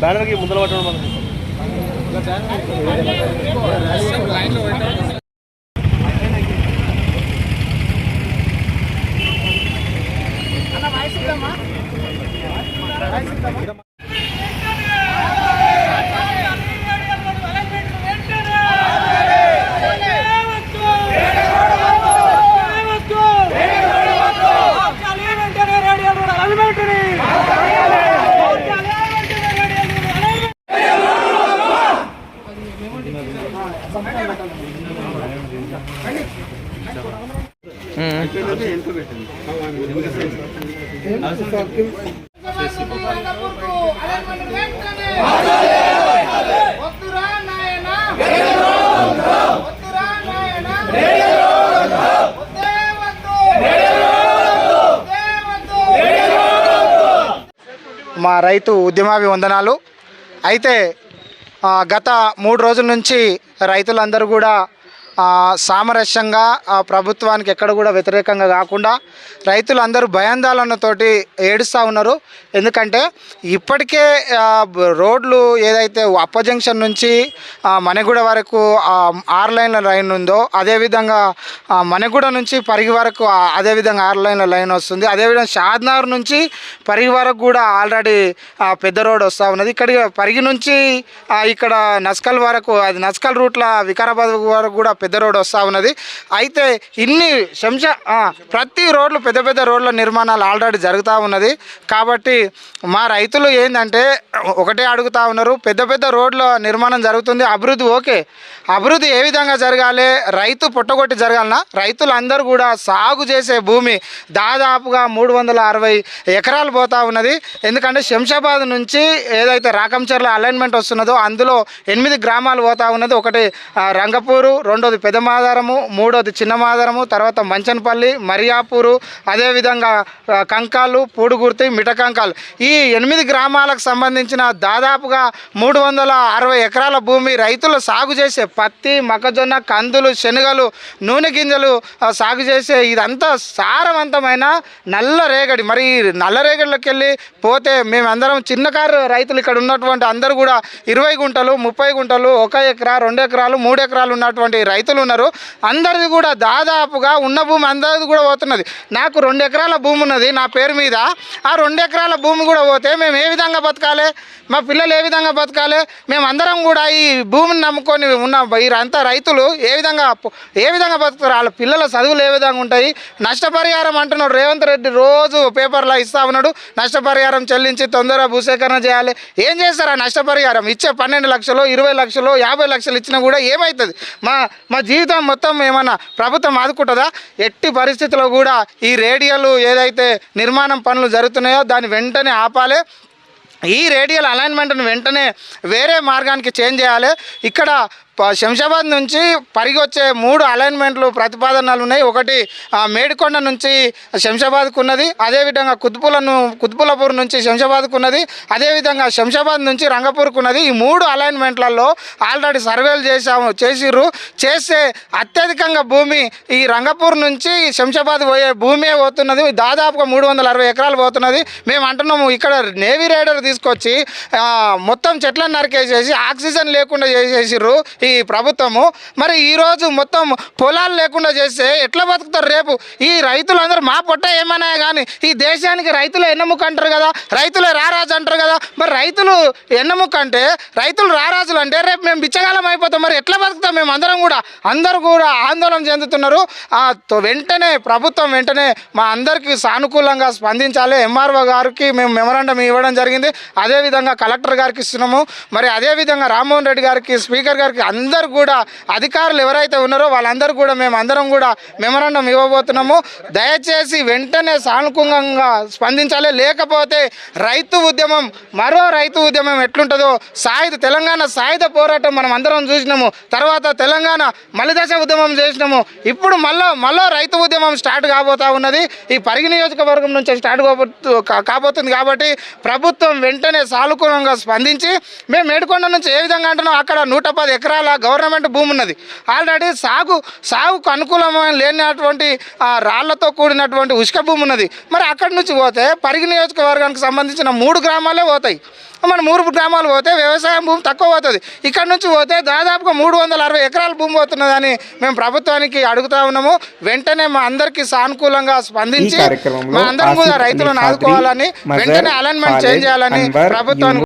బ్యానర్కి ముందర పట్టడం మా రైతు ఉద్యమాభివందనాలు. అయితే గత 3 రోజుల నుంచి రైతులందరూ కూడా సామరస్యంగా ప్రభుత్వానికి ఎక్కడ కూడా వ్యతిరేకంగా కాకుండా రైతులందరూ భయాందోళనతోటి ఏడుస్తూ ఉన్నారు. ఎందుకంటే ఇప్పటికే రోడ్లు ఏదైతే అప్ప జంక్షన్ నుంచి మణిగూడ వరకు 6 లైన్ల లైన్ ఉందో అదేవిధంగా మణిగూడ నుంచి పరిగి వరకు అదేవిధంగా 6 లైన్ల లైన్ వస్తుంది. అదేవిధంగా షాద్నగర్ నుంచి పరిగి వరకు కూడా ఆల్రెడీ పెద్ద రోడ్ వస్తూ ఉన్నది. ఇక్కడ పరిగి నుంచి ఇక్కడ నస్కల్ వరకు అది నస్కల్ రూట్ల వికారాబాద్ వరకు కూడా పెద్ద రోడ్ వస్తూ ఉన్నది. అయితే ఇన్ని ప్రతి రోడ్లు పెద్ద పెద్ద రోడ్ల నిర్మాణాలు ఆల్రెడీ జరుగుతూ ఉన్నది. కాబట్టి మా రైతులు ఏంటంటే ఒకటే అడుగుతూ ఉన్నారు, పెద్ద పెద్ద రోడ్ల నిర్మాణం జరుగుతుంది, అభివృద్ధి ఓకే, అభివృద్ధి ఏ విధంగా జరగాలి, రైతు పుట్టగొట్టి జరగాలన్నా రైతులందరూ కూడా సాగు చేసే భూమి దాదాపుగా 360 ఎకరాలు పోతూ ఉన్నది. ఎందుకంటే శంషాబాద్ నుంచి ఏదైతే రాకంచర్ల అలైన్మెంట్ వస్తున్నదో అందులో 8 గ్రామాలు పోతూ ఉన్నది. ఒకటి రంగపూరు, రెండోది పెద్ద మాదారము, మూడోది చిన్న మాదారము, తర్వాత మంచన్పల్లి, మరియాపూరు, అదేవిధంగా కంకాలు, పూడుగుర్తి, మిటకంకాలు, ఈ 8 గ్రామాలకు సంబంధించిన దాదాపుగా 360 ఎకరాల భూమి రైతులు సాగు చేసే పత్తి, మొక్కజొన్న, కందులు, శనగలు, నూనె గింజలు సాగు చేసే ఇదంతా సారవంతమైన నల్లరేగడి. మరి నల్లరేగడిలోకి వెళ్ళి పోతే మేమందరం చిన్నకారు రైతులు ఇక్కడ ఉన్నటువంటి అందరూ కూడా 20 గుంటలు, 30 గుంటలు, 1 ఎకరా, 2 ఎకరాలు, 3 ఎకరాలు ఉన్నటువంటి రైతులు ఉన్నారు. అందరిది కూడా దాదాపుగా ఉన్న భూమి అందరిది కూడా పోతున్నది. నాకు 2 ఎకరాల భూమి ఉన్నది నా పేరు మీద. ఆ 2 ఎకరాల భూమి కూడా పోతే మేము ఏ విధంగా బతకాలి, మా పిల్లలు ఏ విధంగా బతకాలి, మేమందరం కూడా ఈ భూమిని నమ్ముకొని ఉన్న వీరంతా రైతులు ఏ విధంగా బతుకుతారు, వాళ్ళ పిల్లల చదువులు ఏ విధంగా ఉంటాయి. నష్టపరిహారం అంటున్నాడు రేవంత్ రెడ్డి, రోజు పేపర్లో ఇస్తా ఉన్నాడు, నష్టపరిహారం చెల్లించి తొందరగా భూసేకరణ చేయాలి. ఏం చేస్తారు ఆ నష్టపరిహారం? ఇచ్చే 12 లక్షలు, 20 లక్షలు, 50 లక్షలు ఇచ్చినా కూడా ఏమవుతుంది? మా జీవితం మొత్తం ఏమన్నా ప్రభుత్వం ఆదుకుంటుందా? ఎట్టి పరిస్థితుల్లో కూడా ఈ రేడియోలు ఏదైతే నిర్మాణం పనులు జరుగుతున్నాయో దాన్ని వెంటనే ఆపాలి. ఈ రేడియల్ అలైన్మెంట్ని వెంటనే వేరే మార్గానికి చేంజ్ చేయాలి. ఇక్కడ శంషాబాద్ నుంచి పరిగి వచ్చే 3 అలైన్మెంట్లు ప్రతిపాదనలు ఉన్నాయి. ఒకటి మేడికొండ నుంచి శంషాబాద్కు ఉన్నది, అదేవిధంగా కుత్బులాపూర్ నుంచి శంషాబాద్కు ఉన్నది, అదేవిధంగా శంషాబాద్ నుంచి రంగపూర్కు ఉన్నది. ఈ 3 అలైన్మెంట్లలో ఆల్రెడీ సర్వేలు చేసిర్రు. చేస్తే అత్యధికంగా భూమి ఈ రంగపూర్ నుంచి శంషాబాద్ పోయే భూమే పోతున్నది. దాదాపుగా 360 ఎకరాలు పోతున్నది. మేము అంటున్నాము ఇక్కడ నేవీ రైడర్ తీసుకొచ్చి మొత్తం చెట్లను నరికేసేసి ఆక్సిజన్ లేకుండా చేసేసిర్రు ఈ ప్రభుత్వము. మరి ఈరోజు మొత్తం పొలాలు లేకుండా చేస్తే ఎట్లా బతుకుతారు రేపు ఈ రైతులందరూ? మా పొట్ట ఏమన్నా కానీ ఈ దేశానికి రైతులు ఎన్నముక అంటారు కదా, రైతులే రారాజు అంటారు కదా. మరి రైతులు ఎన్నముక అంటే, రైతులు రారాజులు అంటే రేపు మేము బిచ్చగాలం అయిపోతాం. మరి ఎట్లా బతుకుతాం మేము? అందరూ కూడా ఆందోళన చెందుతున్నారు. వెంటనే ప్రభుత్వం వెంటనే మా అందరికీ సానుకూలంగా స్పందించాలి. ఎంఆర్ఓ గారికి మేము మెమరాండం ఇవ్వడం జరిగింది, అదేవిధంగా కలెక్టర్ గారికి ఇస్తున్నాము. మరి అదేవిధంగా రామ్మోహన్ రెడ్డి గారికి, స్పీకర్ గారికి, అందరూ కూడా అధికారులు ఎవరైతే ఉన్నారో వాళ్ళందరూ కూడా మేము అందరం కూడా మెమరాండం ఇవ్వబోతున్నాము. దయచేసి వెంటనే సానుకూలంగా స్పందించాలి. లేకపోతే మరో రైతు ఉద్యమం ఎట్లుంటుందో తెలంగాణ సాయుధ పోరాటం మనం అందరం చూసినాము, తర్వాత తెలంగాణ మలిదశ ఉద్యమం చేసినాము, ఇప్పుడు మళ్ళీ రైతు ఉద్యమం స్టార్ట్ కాబోతా ఉన్నది. ఈ పరిగి నియోజకవర్గం నుంచి స్టార్ట్ కాబోతుంది. కాబట్టి ప్రభుత్వం వెంటనే సానుకూలంగా స్పందించి మేము మేడికొండ నుంచి ఏ విధంగా అంటున్నాం అక్కడ 110 ఎకరాలు ఎకరాల గవర్నమెంట్ భూమి ఉన్నది. ఆల్రెడీ సాగుకు అనుకూలమైన లేనటువంటి రాళ్లతో కూడినటువంటి ఉష్క భూమి ఉన్నది. మరి అక్కడి నుంచి పోతే పరిగి నియోజకవర్గానికి సంబంధించిన 3 గ్రామాలే పోతాయి. మన 3 గ్రామాలు పోతే వ్యవసాయం భూమి తక్కువ పోతుంది. ఇక్కడ నుంచి పోతే దాదాపుగా 360 ఎకరాల భూమి పోతున్నదని మేము ప్రభుత్వానికి అడుగుతా ఉన్నాము. వెంటనే మా అందరికీ సానుకూలంగా స్పందించి మా అందరం కూడా రైతులను ఆదుకోవాలని, వెంటనే అలైన్మెంట్ చేంజ్ చేయాలని ప్రభుత్వానికి